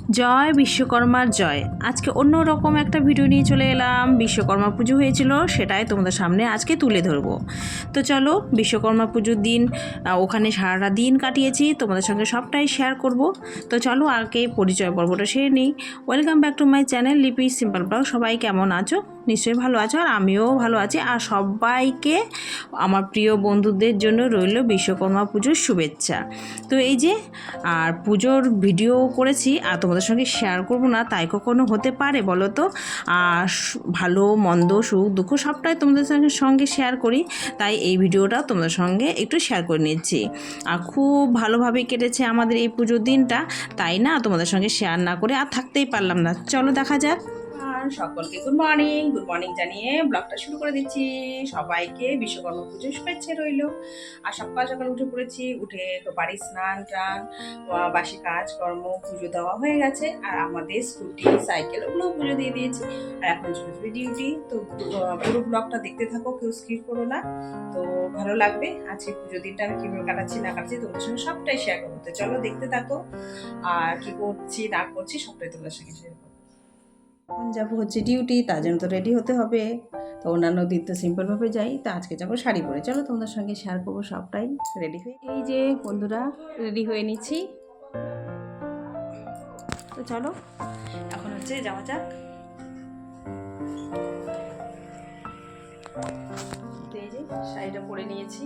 জয় বিশ্বকর্মার জয়। আজকে অন্য রকম একটা ভিডিও নিয়ে চলে এলাম। বিশ্বকর্মা পুজো হয়েছিল, সেটাই তোমাদের সামনে আজকে তুলে ধরবো। তো চলো, বিশ্বকর্মা পুজোর দিন ওখানে সারাটা দিন কাটিয়েছি, তোমাদের সঙ্গে সবটাই শেয়ার করব। তো চলো আগে পরিচয় পর্বটা সেরে নিই। Welcome back to my channel লিপি সিম্পল ব্লগ। সবাই কেমন আছো? নিশ্চয়ই ভালো আছো, আর আমিও ভালো আছি। আর সবাইকে আমার প্রিয় বন্ধুদের জন্য রইল বিশ্বকর্মা পুজোর শুভেচ্ছা। তো এই যে আর পুজোর ভিডিও করেছি, আর তোমাদের সঙ্গে শেয়ার করব না তাই কখনো হতে পারে বলো তো? আর ভালো মন্দ সুখ দুঃখ সবটাই তোমাদের সঙ্গে শেয়ার করি, তাই এই ভিডিওটা তোমাদের সঙ্গে একটু শেয়ার করে নিচ্ছি। আর খুব ভালোভাবে কেটেছে আমাদের এই পুজোর দিনটা, তাই না তোমাদের সঙ্গে শেয়ার না করে আর থাকতেই পারলাম না। চলো দেখা যাক। সকলকে গুড মর্নিং জানিয়ে ব্লগটা শুরু করে দিচ্ছি। সবাইকে বিশ্বকর্মা পুজোর শুভেচ্ছা রইল। আর সকাল সকাল উঠে পড়েছি, উঠে তো বাড়ির স্নান টান বাসি কাজকর্ম পুজো দেওয়া হয়ে গেছে। আর আমাদের স্কুটি সাইকেল ওগুলো পুজো দিয়ে দিয়েছি। আর এখন চলবে ডিউটি। তো পুরো ব্লগটা দেখতে থাকো, কেউ স্কিপ করো না, তো ভালো লাগবে। আজকে পুজো দিনটা আমি কীভাবে কাটাচ্ছি না কাটাচ্ছি তোমাদের সঙ্গে সবটাই শেয়ার করবো। তো চলো দেখতে থাকো, আর কি করছি না করছি সবটাই তোমাদের সঙ্গে শেয়ার করবো। এখন যাবো হচ্ছে ডিউটি, তার জন্য তো রেডি হতে হবে। তো অন্যান্য দিন তো সিম্পলভাবে যাই, তো আজকে যাবো শাড়ি পরে। চলো তোমাদের সঙ্গে শেয়ার করবো সবটাই। রেডি হয়ে এই যে বন্ধুরা রেডি হয়ে নিচ্ছি। তো চলো এখন হচ্ছে যাওয়া যাক। তো এই যে শাড়িটা পরে নিয়েছি,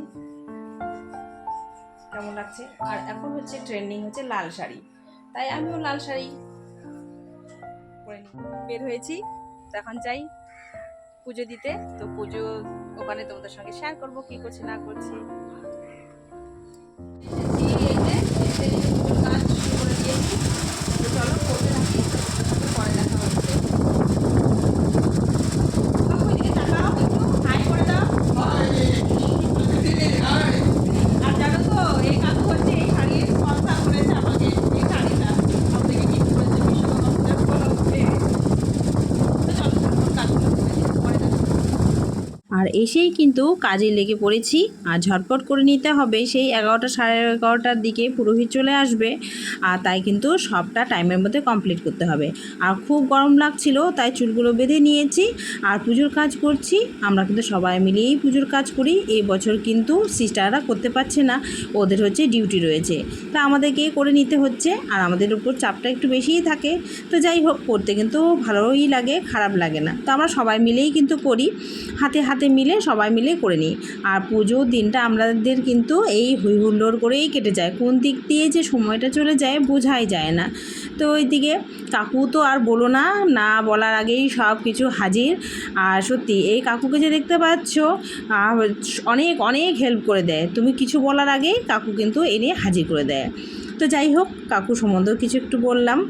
কেমন লাগছে? আর এখন হচ্ছে ট্রেন্ডিং হচ্ছে লাল শাড়ি, তাই আমিও লাল শাড়ি পরে বের হয়েছি। তো এখন যাই পুজো দিতে। তো পুজো ওখানে তোমাদের সঙ্গে শেয়ার করবো কি করছি না করছি। কাজ শুরু করে দিয়েছি, তো চলো করতে থাকি, পরে দেখা হচ্ছে। আর জানো তো এই কাকু হচ্ছে এই শাড়ির স্পন্সর করেছে আমাকে, এই শাড়িটা সব থেকে গিফট করেছে বিশ্বকর্মা পুজোর উপলক্ষে। তো চলো কাজগুলো পরে দেখা। আর এসেই কিন্তু কাজে লেগে পড়েছি, আর ঝটপট করে নিতে হবে। সেই 11টা সাড়ে 11টার দিকে পুরোহিত চলে আসবে, আর তাই কিন্তু সবটা টাইমের মধ্যে কমপ্লিট করতে হবে। আর খুব গরম লাগছিল, তাই চুলগুলো বেঁধে নিয়েছি আর পুজোর কাজ করছি। আমরা কিন্তু সবাই মিলেই পুজোর কাজ করি। এই বছর কিন্তু সিস্টাররা করতে পারছে না, ওদের হচ্ছে ডিউটি রয়েছে, তা আমাদেরকে করে নিতে হচ্ছে। আর আমাদের উপর চাপটা একটু বেশিই থাকে। তো যাই হোক, করতে কিন্তু ভালোই লাগে, খারাপ লাগে না। তো আমরা সবাই মিলেই কিন্তু করি, হাতে হাতে মিলে সবাই মিলে করে নিই। আর পুজোর দিনটা আমাদের কিন্তু এই হই হুল্লোড় করেই কেটে যায়, কোন দিক দিয়ে যে সময়টা চলে যায় বোঝাই যায় না। তো ওইদিকে কাকু তো আর বলো না, না বলার আগেই সব কিছু হাজির। আর সত্যি এই কাকুকে যে দেখতে পাচ্ছ, অনেক অনেক হেল্প করে দেয়। তুমি কিছু বলার আগেই কাকু কিন্তু এনে হাজির করে দেয়। তো যাই হোক, কাকু সম্বন্ধেও কিছু একটু বললাম।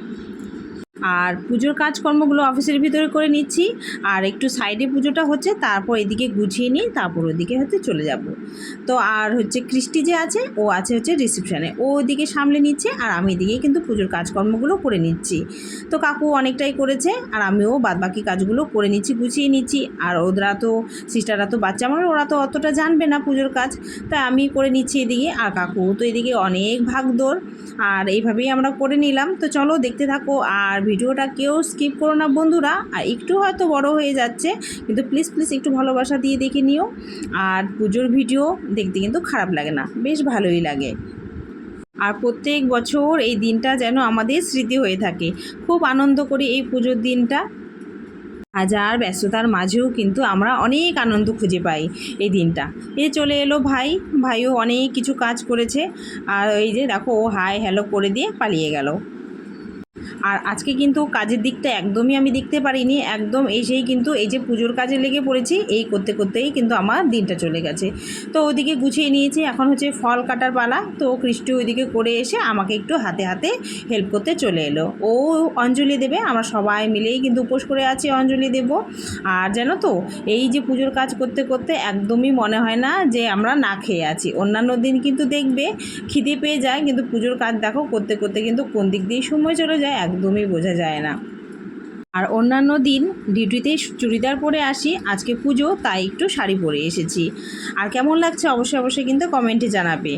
আর পুজোর কাজকর্মগুলো অফিসের ভিতরে করে নিচ্ছি, আর একটু সাইডে পুজোটা হচ্ছে, তারপর এদিকে গুছিয়ে নিই, তারপর ওইদিকে হচ্ছে চলে যাব। তো আর হচ্ছে কৃষ্টি যে আছে, ও আছে হচ্ছে রিসেপশানে, ও ওইদিকে সামলে নিচ্ছে, আর আমি এদিকে কিন্তু পুজোর কাজকর্মগুলো করে নিচ্ছি। তো কাকু অনেকটাই করেছে, আর আমিও বাদবাকি কাজগুলো করে নিচ্ছি, গুছিয়ে নিচ্ছি। আর ওরা তো সিস্টাররা তো বাচ্চা মানুষ, ওরা তো অতটা জানবে না পুজোর কাজ, তাই আমি করে নিচ্ছি এদিকে। আর কাকু তো এদিকে অনেক ভাগদৌড়, আর এইভাবেই আমরা করে নিলাম। তো চলো দেখতে থাকো, আর ভিডিওটা কেউ স্কিপ করো না বন্ধুরা। আর একটু হয়তো বড় হয়ে যাচ্ছে, কিন্তু প্লিজ একটু ভালোবাসা দিয়ে দেখে নিও। আর পুজোর ভিডিও দেখতে কিন্তু খারাপ লাগে না, বেশ ভালোই লাগে। আর প্রত্যেক বছর এই দিনটা যেন আমাদের স্মৃতি হয়ে থাকে। খুব আনন্দ করি এই পুজোর দিনটা। হাজার ব্যস্ততার মাঝেও কিন্তু আমরা অনেক আনন্দ খুঁজে পাই এই দিনটা। এই চলে এলো ভাইও অনেক কিছু কাজ করেছে। আর এই যে দেখো, ও হাই হ্যালো করে দিয়ে পালিয়ে গেল। আর আজকে কিন্তু কাজের দিকটা একদমই আমি দেখতে পারিনি, একদম এসেই কিন্তু এই যে পুজোর কাজে লেগে পড়েছি, এই করতে করতেই কিন্তু আমার দিনটা চলে গেছে। তো ওইদিকে গুছিয়ে নিয়েছি, এখন হচ্ছে ফল কাটার পালা। তো কৃষ্টি ওইদিকে করে এসে আমাকে একটু হাতে হাতে হেল্প করতে চলে এলো। ও অঞ্জলি দেবে, আমরা সবাই মিলেই কিন্তু উপোস করে আছি, অঞ্জলি দেব। আর জানো তো, এই যে পুজোর কাজ করতে করতে একদমই মনে হয় না যে আমরা না খেয়ে আছি। অন্যান্য দিন কিন্তু দেখবে খিদে পেয়ে যায়, কিন্তু পুজোর কাজ দেখো করতে করতে কিন্তু কোন দিক দিয়ে সময় চলে যায় একদমই বোঝা যায় না। আর অন্যান্য দিন ডিউটিতে চুড়িদার পরে আসি, আজকে পুজো তাই একটু শাড়ি পরে এসেছি। আর কেমন লাগছে অবশ্যই কিন্তু কমেন্টে জানাবে।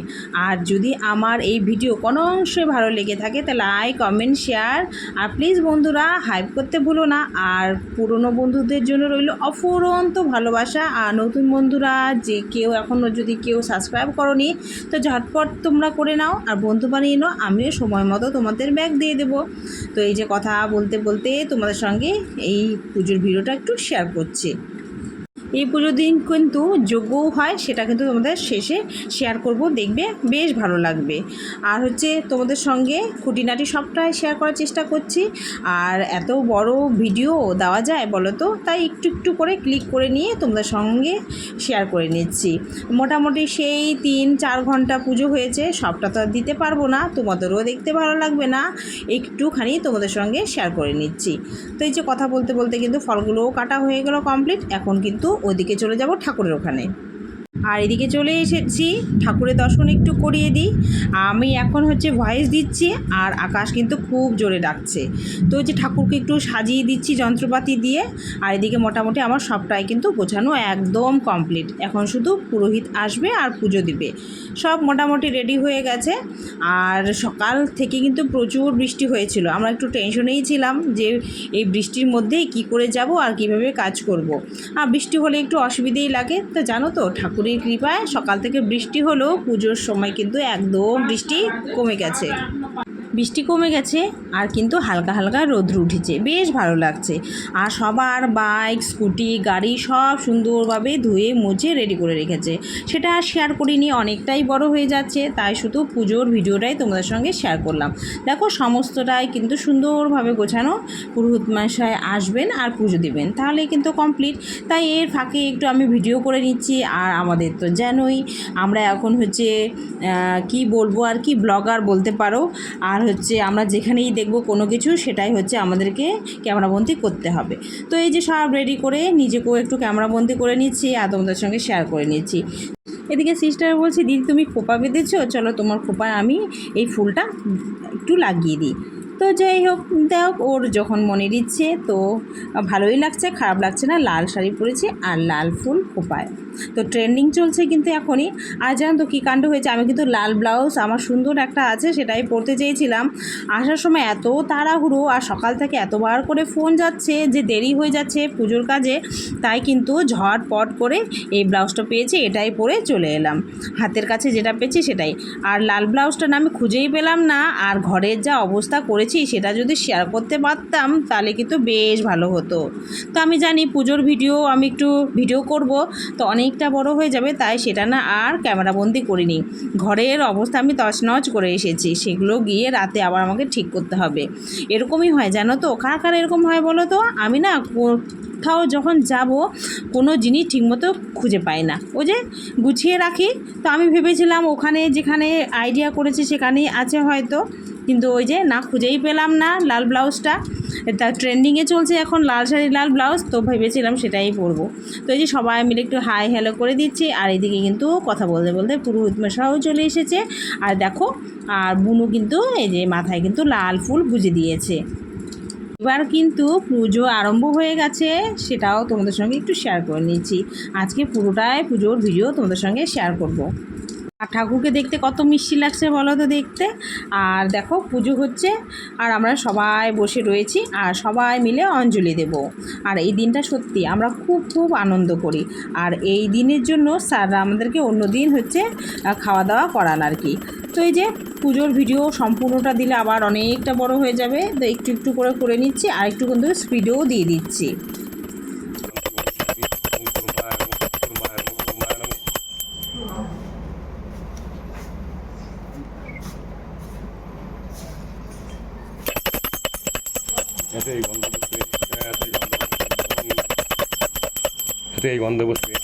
আর যদি আমার এই ভিডিও কোনো অংশে ভালো লেগে থাকে তাহলে লাইক, কমেন্ট, শেয়ার আর প্লিজ বন্ধুরা হাইপ করতে ভুলো না। আর পুরনো বন্ধুদের জন্য রইল অফুরন্ত ভালোবাসা। আর নতুন বন্ধুরা যে কেউ এখনও যদি কেউ সাবস্ক্রাইব করোনি তো ঝটপট তোমরা করে নাও আর বন্ধু বানিয়ে নাও, আমিও সময় মতো তোমাদের ব্যাগ দিয়ে দেবো। তো এই যে কথা বলতে বলতে তোমাদের সঙ্গে এই পুজোর ভিডিওটা একটু শেয়ার করছি। এই পুজোর দিন কিন্তু যজ্ঞও হয়, সেটা কিন্তু তোমাদের শেষে শেয়ার করব, দেখবে বেশ ভালো লাগবে। আর হচ্ছে তোমাদের সঙ্গে খুঁটিনাটি সবটাই শেয়ার করার চেষ্টা করছি। আর এত বড় ভিডিও দেওয়া যায় বলো তো, তাই একটু একটু করে ক্লিক করে নিয়ে তোমাদের সঙ্গে শেয়ার করে নিচ্ছি। মোটামুটি সেই 3-4 ঘন্টা পুজো হয়েছে, সবটা তো আর দিতে পারবো না, তোমাদেরও দেখতে ভালো লাগবে না, একটুখানি তোমাদের সঙ্গে শেয়ার করে নিচ্ছি। তো এই যে কথা বলতে বলতে কিন্তু ফলগুলোও কাটা হয়ে গেল কমপ্লিট। এখন কিন্তু ওদিকে চলে যাব ঠাকুরের ওখানে। আর এদিকে চলে এসেছি, ঠাকুরের দর্শন একটু করিয়ে দিই। আমি এখন হচ্ছে ভয়েস দিচ্ছি আর আকাশ কিন্তু খুব জোরে ডাকছে। তো হচ্ছে ঠাকুরকে একটু সাজিয়ে দিচ্ছি যন্ত্রপাতি দিয়ে। আর এদিকে মোটামুটি আমার সবটাই কিন্তু গোছানো একদম কমপ্লিট। এখন শুধু পুরোহিত আসবে আর পুজো দিবে, সব মোটামুটি রেডি হয়ে গেছে। আর সকাল থেকে কিন্তু প্রচুর বৃষ্টি হয়েছিল, আমরা একটু টেনশনেই ছিলাম যে এই বৃষ্টির মধ্যেই কি করে যাব আর কিভাবে কাজ করব। আর বৃষ্টি হলে একটু অসুবিধেই লাগে। তো জানো তো ঠাকুরের কৃপায় সকাল থেকে বৃষ্টি হলেও পুজোর সময় কিন্তু একদম বৃষ্টি কমে গেছে। বৃষ্টি কমে গেছে আর কিন্তু হালকা হালকা রোদ্র উঠেছে, বেশ ভালো লাগছে। আর সবার বাইক, স্কুটি, গাড়ি সব সুন্দরভাবে ধুয়ে মুছে রেডি করে রেখেছে। সেটা আর শেয়ার করিনি, অনেকটাই বড় হয়ে যাচ্ছে, তাই শুধু পুজোর ভিডিওটাই তোমাদের সঙ্গে শেয়ার করলাম। দেখো সমস্তটাই কিন্তু সুন্দরভাবে গোছানো। পুরোহিত মশাই আসবেন আর পুজো দেবেন, তাহলে কিন্তু কমপ্লিট। তাই এর ফাঁকে একটু আমি ভিডিও করে নিচ্ছি। আর আমাদের তো জানোই আমরা এখন হচ্ছে কি বলবো আর কি, ব্লগার বলতে পারো। আর হচ্ছে আমরা যেখানেই দেখব কোনো কিছু সেটাই হচ্ছে আমাদেরকে ক্যামেরাবন্দি করতে হবে। তো এই যে সব রেডি করে নিজেকেও একটু ক্যামেরাবন্দি করে নিচ্ছি আর তোমাদের সঙ্গে শেয়ার করে নিচ্ছি। এদিকে সিস্টার বলছি, দিদি তুমি খোপা বেঁধেছো, চলো তোমার খোপায় আমি এই ফুলটা একটু লাগিয়ে দিই। তো যাই হোক, দেখ ওর যখন মনের ইচ্ছে, তো ভালোই লাগছে, খারাপ লাগছে না। লাল শাড়ি পরেছি আর লাল ফুল খোপায়, তো ট্রেন্ডিং চলছে কিন্তু এখনই। আর জানো তো কী কাণ্ড হয়েছে, আমি কিন্তু লাল ব্লাউজ আমার সুন্দর একটা আছে সেটাই পরতে চেয়েছিলাম। আসার সময় এত তাড়াহুড়ো আর সকাল থেকে এতবার করে ফোন যাচ্ছে যে দেরি হয়ে যাচ্ছে পুজোর কাজে, তাই কিন্তু ঝটপট করে এই ব্লাউজটা পেয়েছি, এটাই পরে চলে এলাম। হাতের কাছে যেটা পেয়েছি সেটাই। আর লাল ব্লাউজটা না আমি খুঁজেই পেলাম না। আর ঘরের যা অবস্থা করেছি সেটা যদি শেয়ার করতে পারতাম তাহলে কিন্তু বেশ ভালো হতো। তো আমি জানি পুজোর ভিডিও আমি একটু ভিডিও করব, তো অনেকটা বড় হয়ে যাবে, তাই সেটা না আর ক্যামেরাবন্দি করিনি। ঘরের অবস্থা আমি তছনছ করে এসেছি, সেগুলো গিয়ে রাতে আবার আমাকে ঠিক করতে হবে। এরকমই হয় জানো তো, কার কার এরকম হয় বলো তো। আমি না কোথাও যখন যাব কোনো জিনিস ঠিকমতো খুঁজে পাই না, ওই যে গুছিয়ে রাখি। তো আমি ভেবেছিলাম ওখানে যেখানে আইডিয়া করেছি সেখানেই আছে হয়তো, কিন্তু ওই যে না খুঁজেই পেলাম না লাল ব্লাউজটা। তা ট্রেন্ডিংয়ে চলছে এখন লাল শাড়ি লাল ব্লাউজ, তো ভেবেছিলাম সেটাই পরবো। তো এই যে সবাই মিলে একটু হাই হ্যালো করে দিচ্ছি। আর এদিকে কিন্তু কথা বলতে বলতে পুরোহিত মশাইও চলে এসেছে। আর দেখো, আর বুনু কিন্তু এই যে মাথায় কিন্তু লাল ফুল গুঁজে দিয়েছে। এবার কিন্তু পুজো আরম্ভ হয়ে গেছে, সেটাও তোমাদের সঙ্গে একটু শেয়ার করে নিচ্ছি। আজকে পুরোটাই পুজোর ভিডিও তোমাদের সঙ্গে শেয়ার করব। আর ঠাকুরকে দেখতে কত মিষ্টি লাগছে বলো তো দেখতে। আর দেখো পুজো হচ্ছে আর আমরা সবাই বসে রয়েছি আর সবাই মিলে অঞ্জলি দেব। আর এই দিনটা সত্যি আমরা খুব খুব আনন্দ করি। আর এই দিনের জন্য স্যাররা আমাদেরকে অন্য দিন হচ্ছে খাওয়া দাওয়া করান আর কি। তো এই যে পুজোর ভিডিও সম্পূর্ণটা দিলে আবার অনেকটা বড় হয়ে যাবে, তো একটু একটু করে নিচ্ছি আর একটু কিন্তু স্পিডেও দিয়ে দিচ্ছি। এই গন্ধবস্ত্রে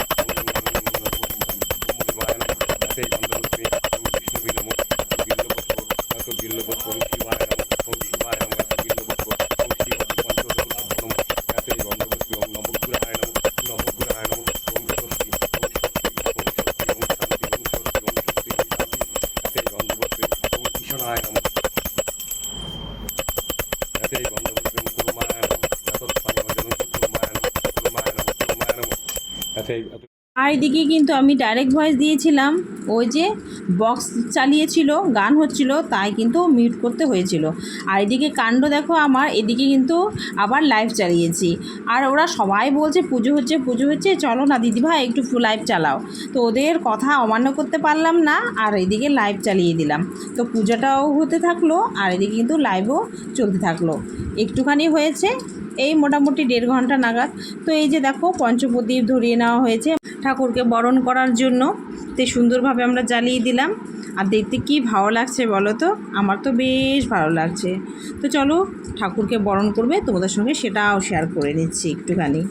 আচ্ছা আর এদিকে কিন্তু আমি ডাইরেক্ট ভয়েস দিয়েছিলাম, ওই যে বক্স চালিয়েছিল, গান হচ্ছিল, তাই কিন্তু মিউট করতে হয়েছিল। আর এদিকে কাণ্ড দেখো আমার, এদিকে কিন্তু আবার লাইভ চালিয়েছি। আর ওরা সবাই বলছে পুজো হচ্ছে, চলো না দিদিভাই একটু লাইভ চালাও। তো ওদের কথা অমান্য করতে পারলাম না, আর এদিকে লাইভ চালিয়ে দিলাম। তো পুজোটাও হতে থাকলো, আর এদিকে কিন্তু লাইভও চলতে থাকলো। একটুখানি হয়েছে, এই মোটামুটি 1.5 ঘন্টা নাগাদ। তো এই যে দেখো পঞ্চপ্রদীপ ধরিয়ে নেওয়া হয়েছে ঠাকুরকে বরণ করার জন্য। তো সুন্দরভাবে আমরা জ্বালিয়ে দিলাম। আর দেখতে কি ভালো লাগছে বলো তো, আমার তো বেশ ভালো লাগছে। তো চলো ঠাকুরকে বরণ করবে, তোমাদের সঙ্গে সেটাও শেয়ার করে নিচ্ছি একটুখানি।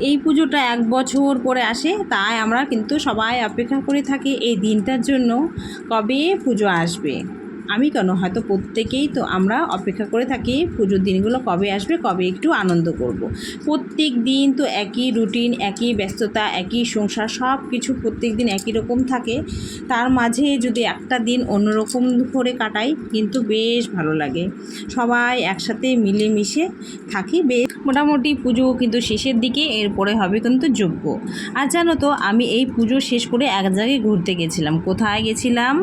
এই পুজোটা 1 বছর পরে আসে, তাই আমরা কিন্তু সবাই অপেক্ষা করে থাকি এই দিনটার জন্য, কবে পুজো আসবে। আমি কেন, হয়তো প্রত্যেকেই তো আমরা অপেক্ষা করে থাকি পুজোর দিনগুলো কবে আসবে, কবে একটু আনন্দ করব। প্রত্যেক দিন তো একই রুটিন, একই ব্যস্ততা, একই সংসার, সব কিছু প্রত্যেক দিন একই রকম থাকে। তার মাঝে যদি একটা দিন অন্যরকম করে কাটাই কিন্তু বেশ ভালো লাগে। সবাই একসাথে মিলেমিশে থাকি বেশ। মোটামুটি পুজো কিন্তু শেষের দিকে, এরপরে হবে কিন্তু যজ্ঞ। আর জানো তো আমি এই পুজো শেষ করে এক জায়গায় ঘুরতে গেছিলাম। কোথায় গেছিলাম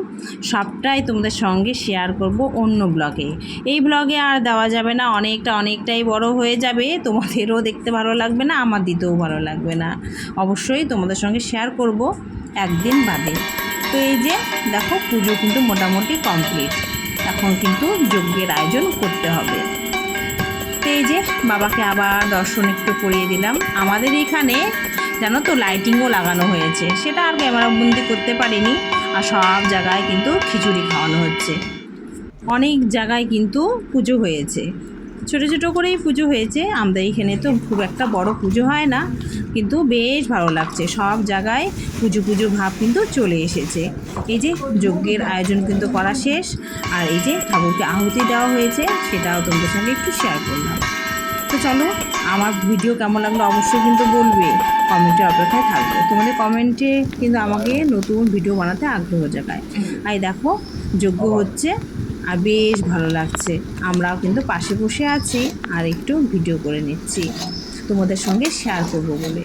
সবটাই তোমাদের সঙ্গে শেয়ার করব অন্য ব্লগে। এই ব্লগে আর দেওয়া যাবে না, অনেকটাই বড় হয়ে যাবে, তোমাদেরও দেখতে ভালো লাগবে না, আমার দিতেও ভালো লাগবে না। অবশ্যই তোমাদের সঙ্গে শেয়ার করব একদিন বাদে। তো এই যে দেখো পুজো কিন্তু মোটামুটি কমপ্লিট, এখন কিন্তু যজ্ঞের আয়োজন করতে হবে। তো এই যে বাবাকে আবার দর্শন একটু করিয়ে দিলাম। আমাদের এখানে জানো তো লাইটিংও লাগানো হয়েছে, সেটা আর ক্যামেরাবন্দি করতে পারিনি। আর সব জায়গায় কিন্তু খিচুড়ি খাওয়ানো হচ্ছে, অনেক জায়গায় কিন্তু পুজো হয়েছে, ছোটো ছোটো করেই পুজো হয়েছে। আমাদের এখানে তো খুব একটা বড় পুজো হয় না, কিন্তু বেশ ভালো লাগছে, সব জায়গায় পুজো ভাব কিন্তু চলে এসেছে। এই যে যজ্ঞের আয়োজন কিন্তু করা শেষ, আর এই যে ঠাকুরকে আহুতি দেওয়া হয়েছে, সেটাও তোমাদের সঙ্গে একটু শেয়ার করলাম। তো চলো, আমার ভিডিও কেমন লাগলো অবশ্যই কিন্তু বলবে, কমেন্টের অপেক্ষায় থাকবো। তোমাদের কমেন্টে কিন্তু আমাকে নতুন ভিডিও বানাতে আগ্রহ জাগায়। আর দেখো যজ্ঞ হচ্ছে, আর বেশ ভালো লাগছে। আমরাও কিন্তু পাশে বসে আছি আর একটু ভিডিও করে নিচ্ছি তোমাদের সঙ্গে শেয়ার করব বলে।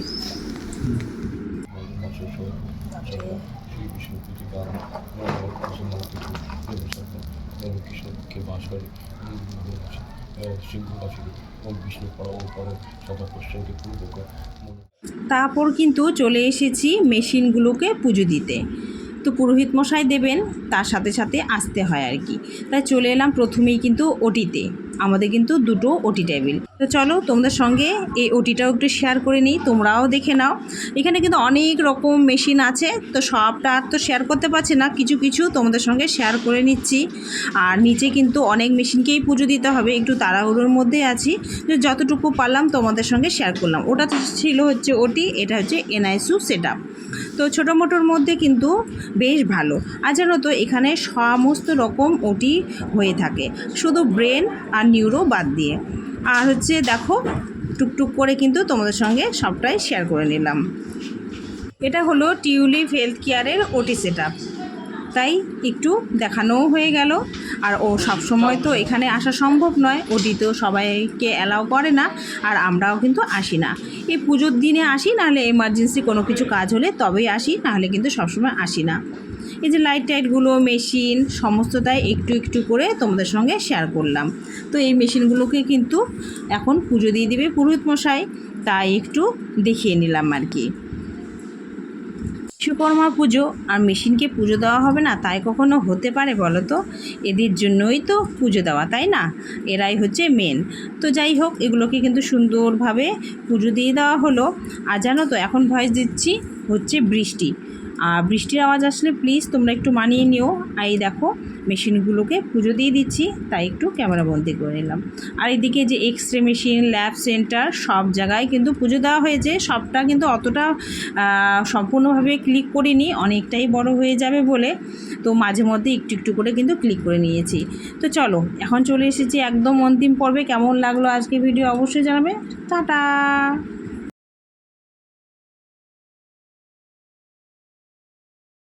তারপর কিন্তু চলে এসেছি মেশিনগুলোকে পুজো দিতে। তো পুরোহিত মশাই দেবেন, তার সাথে সাথে আসতে হয় আর কি। তাই চলে এলাম প্রথমেই কিন্তু ওটিতে। আমাদের কিন্তু 2টো ওটি টেবিল। তো চলো তোমাদের সঙ্গে এই ওটিটাও একটু শেয়ার করে নিই, তোমরাও দেখে নাও। এখানে কিন্তু অনেক রকম মেশিন আছে, তো সবটা তো শেয়ার করতে পারছি না, কিছু তোমাদের সঙ্গে শেয়ার করে নিচ্ছি। আর নিচে কিন্তু অনেক মেশিনকেই পুজো দিতে হবে, একটু তাড়াহুড়োর মধ্যে আছি, যতটুকু পারলাম তোমাদের সঙ্গে শেয়ার করলাম। ওটা ছিল হচ্ছে ওটি, এটা হচ্ছে এনআইসিউ সেটআপ। তো ছোটো মোটোর মধ্যে কিন্তু বেশ ভালো। আর জানো তো এখানে সমস্ত রকম ওটি হয়ে থাকে, শুধু ব্রেন আর নিউরো বাদ দিয়ে। আর হচ্ছে দেখো টুকটুক করে কিন্তু তোমাদের সঙ্গে সবটাই শেয়ার করে নিলাম। এটা হলো টিউলিপ হেলথ কেয়ারের ওটি সেটআপ, তাই একটু দেখানোও হয়ে গেল। আর ও সবসময় তো এখানে আসা সম্ভব নয়, ওটি তো সবাইকে অ্যালাউ করে না, আর আমরাও কিন্তু আসি না। এই পুজোর দিনে আসি, নাহলে এমার্জেন্সি কোনো কিছু কাজ হলে তবেই আসি, নাহলে কিন্তু সবসময় আসি না। এই যে লাইট টাইটগুলো, মেশিন সমস্তটাই একটু করে তোমাদের সঙ্গে শেয়ার করলাম। তো এই মেশিনগুলোকে কিন্তু এখন পুজো দিয়ে দেবে পুরোহিত মশাই, তাই একটু দেখিয়ে নিলাম আর কি। বিশ্বকর্মা পুজো আর মেশিনকে পুজো দেওয়া হবে না, তাই কখনো হতে পারে বলো তো? এদের জন্যই তো পুজো দেওয়া, তাই না? এরাই হচ্ছে মেন। তো যাই হোক, এগুলোকে কিন্তু সুন্দরভাবে পুজো দিয়ে দেওয়া হলো। আর জানো তো এখন ভয়েস দিচ্ছি হচ্ছে বৃষ্টি, আর বৃষ্টির আওয়াজ আসলে প্লিজ তোমরা একটু মানিয়ে নিও। আর এই দেখো মেশিনগুলোকে পুজো দিয়ে দিচ্ছি, তাই একটু ক্যামেরাবন্দি করে নিলাম। আর এদিকে যে এক্স-রে মেশিন, ল্যাব সেন্টার সব জায়গায় কিন্তু পুজো দেওয়া হয়েছে। সবটা কিন্তু অতটা সম্পূর্ণভাবে ক্লিক করিনি, অনেকটাই বড় হয়ে যাবে বলে, তো মাঝে মধ্যে একটু একটু করে কিন্তু ক্লিক করে নিয়েছি। তো চলো এখন চলে এসেছি একদম অন্তিম পর্বে। কেমন লাগলো আজকে ভিডিও অবশ্যই জানাবে। টাটা।